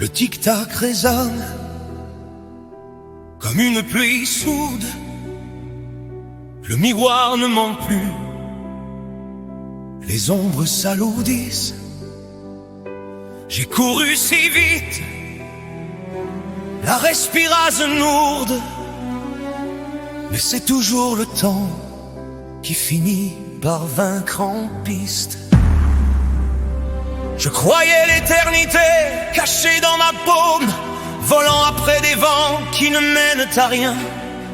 Le tic-tac résonne comme une pluie sourde. Le miroir ne ment plus. Les ombres s'alourdissent. J'ai couru si vite, la respirase lourde. Mais c'est toujours le temps qui finit par vaincre en piste. Je croyais l'éternité cachée dans ma paume, volant après des vents qui ne mènent à rien.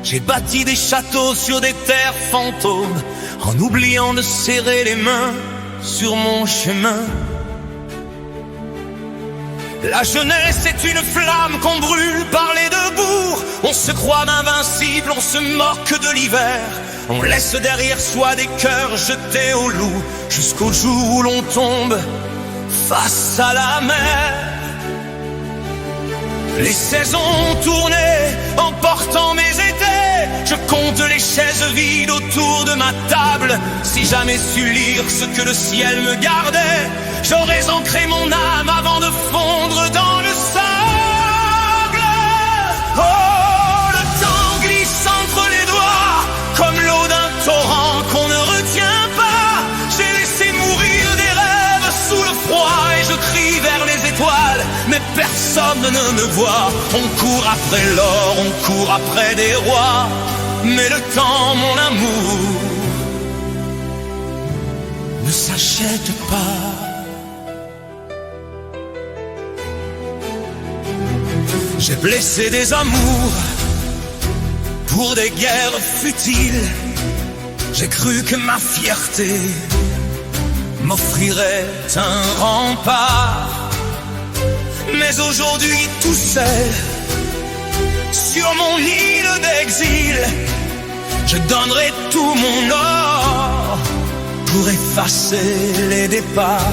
J'ai bâti des châteaux sur des terres fantômes, en oubliant de serrer les mains sur mon chemin. La jeunesse est une flamme qu'on brûle par les deux bouts. On se croit invincible, on se moque de l'hiver. On laisse derrière soi des cœurs jetés au loup, jusqu'au jour où l'on tombe face à la mer. Les saisons ont tourné, emportant mes étés. Je compte les chaises vides autour de ma table. Si jamais su lire ce que le ciel me gardait, j'aurais ancré mon âme avant de fondre dans le sable. Oh, le temps glisse entre les doigts, comme l'eau d'un torrent qu'on ne retient pas. J'ai laissé mourir des rêves sous le froid et je crie vers les étoiles, mais personne ne me voit. On court après l'or, on court après des rois, mais le temps, mon amour, ne s'achète pas. J'ai blessé des amours pour des guerres futiles. J'ai cru que ma fierté m'offrirait un rempart. Mais aujourd'hui tout seul, sur mon île d'exil, je donnerai tout mon or pour effacer les départs.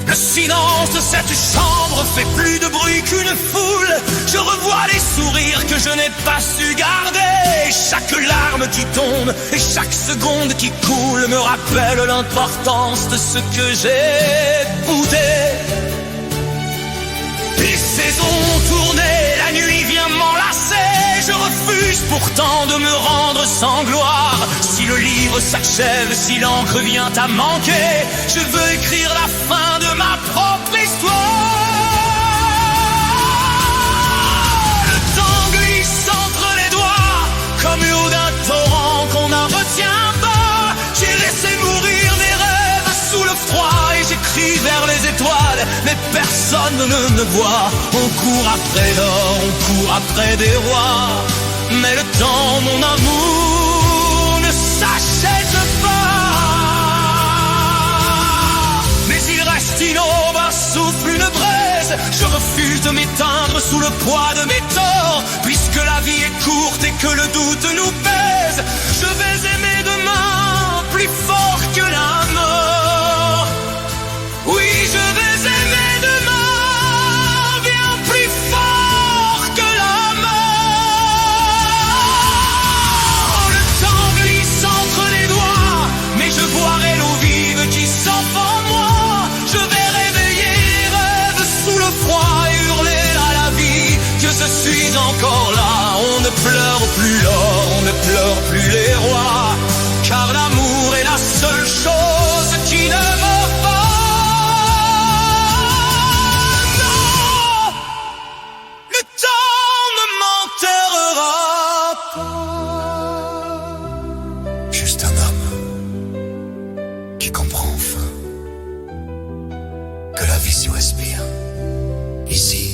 Le silence de cette chambre fait plus de bruit qu'une foule. Je revois les sourires que je n'ai pas su garder. Chaque larme qui tombe et chaque seconde qui coule me rappelle l'importance de ce que j'ai goûté. Les saisons ont tourné, la nuit vient m'enlacer. Je refuse pourtant de me rendre sans gloire. Si le livre s'achève, si l'encre vient à manquer, je veux écrire la fin de ma propre histoire. Le temps glisse entre les doigts, comme l'eau d'un torrent qu'on n'en retient pas. J'ai laissé mourir mes rêves sous le froid et j'écris vers les étoiles, mais personne ne me voit. On court après l'or, on court après des rois, mais le temps, mon amour, ne s'achète pas. Mais il reste une aube, un souffle, une braise. Je refuse de m'éteindre sous le poids de mes torts, puisque la vie est courte et que le doute nous pèse. Je vais aimer demain plus fort que la mort. Oui, je vais aimer demain bien plus fort que la mort. Le temps glisse entre les doigts, mais je boirai l'eau vive qui s'enfle en moi. Je vais réveiller les rêves sous le froid et hurler à la vie que je suis encore là. On ne pleure plus l'or, on ne pleure plus les rois, car l'amour est la seule chose qui ne meurt pas. Non, le temps ne m'enterrera pas. Juste un homme qui comprend enfin que la vie se respire ici